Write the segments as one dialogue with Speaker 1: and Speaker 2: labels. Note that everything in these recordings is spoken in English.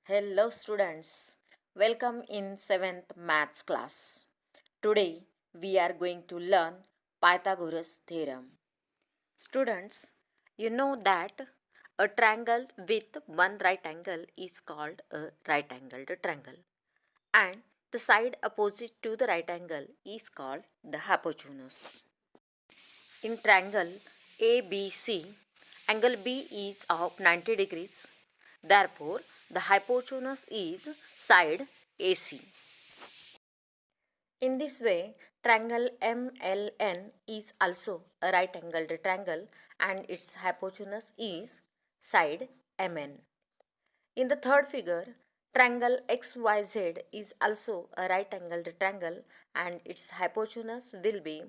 Speaker 1: Hello students, welcome in 7th maths class. Today we are going to learn Pythagoras theorem. Students, you know that a triangle with one right angle is called a right angled triangle and the side opposite to the right angle is called the hypotenuse. In triangle ABC, angle B is of 90 degrees. Therefore, the hypotenuse is side AC. In this way, triangle MLN is also a right angled triangle and its hypotenuse is side MN. In the third figure, triangle XYZ is also a right angled triangle and its hypotenuse will be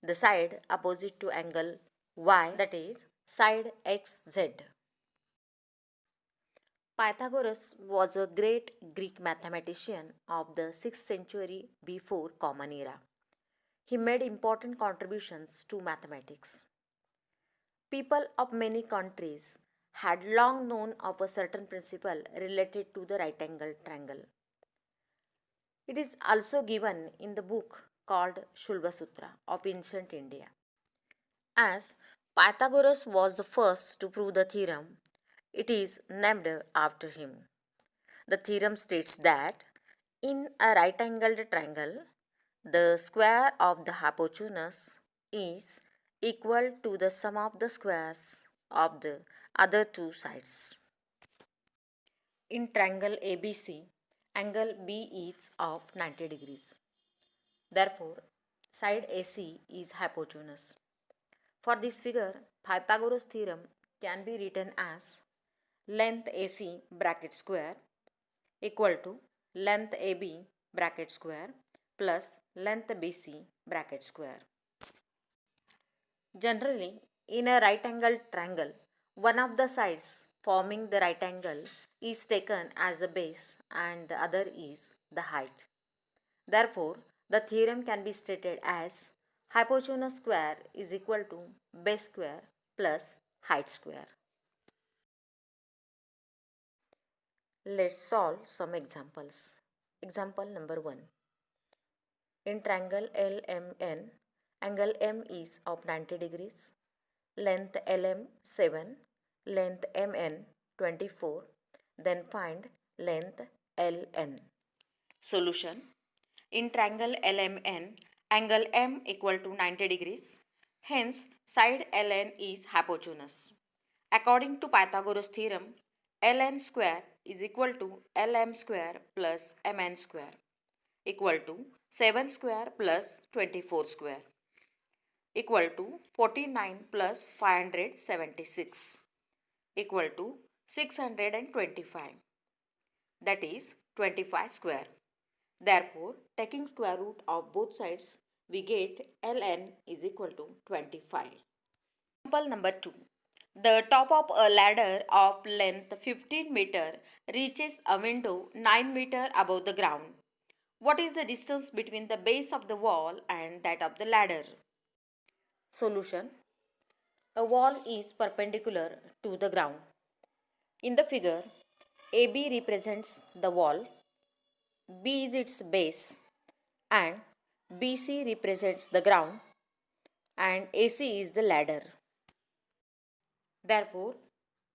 Speaker 1: the side opposite to angle Y, that is side XZ. Pythagoras was a great Greek mathematician of the 6th century before Common Era. He made important contributions to mathematics. People of many countries had long known of a certain principle related to the right angled triangle. It is also given in the book called Shulba Sutra of ancient India. As Pythagoras was the first to prove the theorem, it is named after him. The theorem states that in a right angled triangle, the square of the hypotenuse is equal to the sum of the squares of the other two sides. In triangle ABC, angle B is of 90 degrees. Therefore, side AC is hypotenuse. For this figure, Pythagoras theorem can be written as length AC bracket square equal to length AB bracket square plus length BC bracket square. Generally, in a right angled triangle, one of the sides forming the right angle is taken as the base and the other is the height. Therefore, the theorem can be stated as hypotenuse square is equal to base square plus height square. Let's solve some examples. Example number 1. In triangle LMN, angle M is of 90 degrees, length LM 7, length MN 24, then find length LN. Solution. In triangle LMN, angle M equal to 90 degrees, hence side LN is hypotenuse. According to Pythagoras theorem, ln square is equal to lm square plus mn square equal to 7 square plus 24 square equal to 49 plus 576 equal to 625, that is 25 square. Therefore, taking square root of both sides, we get ln is equal to 25. Example number 2. The top of a ladder of length 15 meter reaches a window 9 meter above the ground. What is the distance between the base of the wall and that of the ladder? Solution. A wall is perpendicular to the ground. In the figure, AB represents the wall, B is its base, and BC represents the ground, and AC is the ladder. Therefore,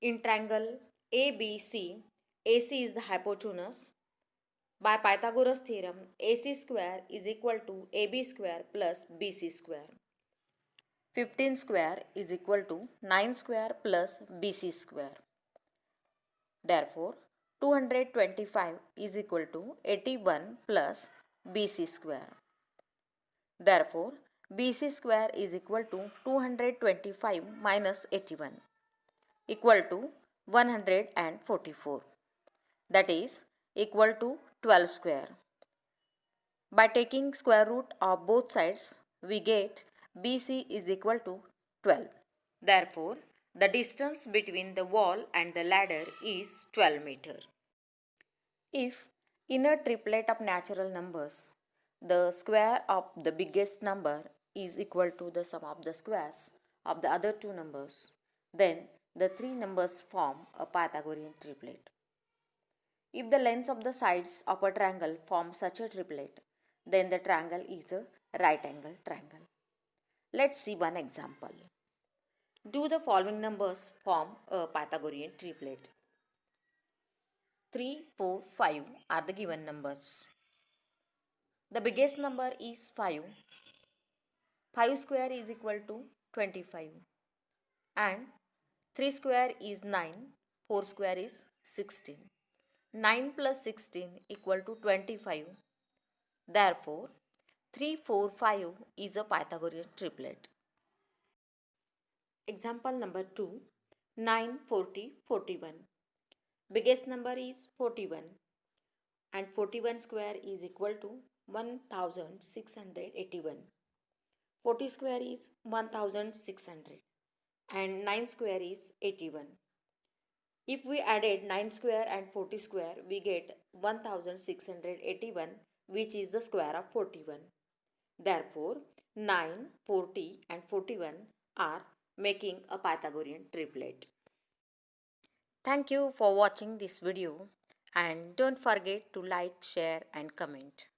Speaker 1: in triangle ABC, AC is the hypotenuse. By Pythagoras theorem, AC square is equal to AB square plus BC square. 15 square is equal to 9 square plus BC square. Therefore, 225 is equal to 81 plus BC square. Therefore, BC square is equal to 225 minus 81 equal to 144, that is equal to 12 square. By taking square root of both sides, we get BC is equal to 12. Therefore, the distance between the wall and the ladder is 12 meter. If in a triplet of natural numbers, the square of the biggest number is equal to the sum of the squares of the other two numbers, then the three numbers form a Pythagorean triplet. If the lengths of the sides of a triangle form such a triplet, then the triangle is a right angle triangle. Let's see one example. Do the following numbers form a Pythagorean triplet? 3, 4, 5 are the given numbers. The biggest number is 5. 5 square is equal to 25. And 3 square is 9. 4 square is 16. 9 plus 16 equal to 25. Therefore, 3, 4, 5 is a Pythagorean triplet. Example number 2. 9, 40, 41. Biggest number is 41 and 41 square is equal to 1681. 40 square is 1600 and 9 square is 81. If we added 9 square and 40 square, we get 1681, which is the square of 41. Therefore, 9, 40 and 41 are making a Pythagorean triplet. Thank you for watching this video and don't forget to like, share and comment.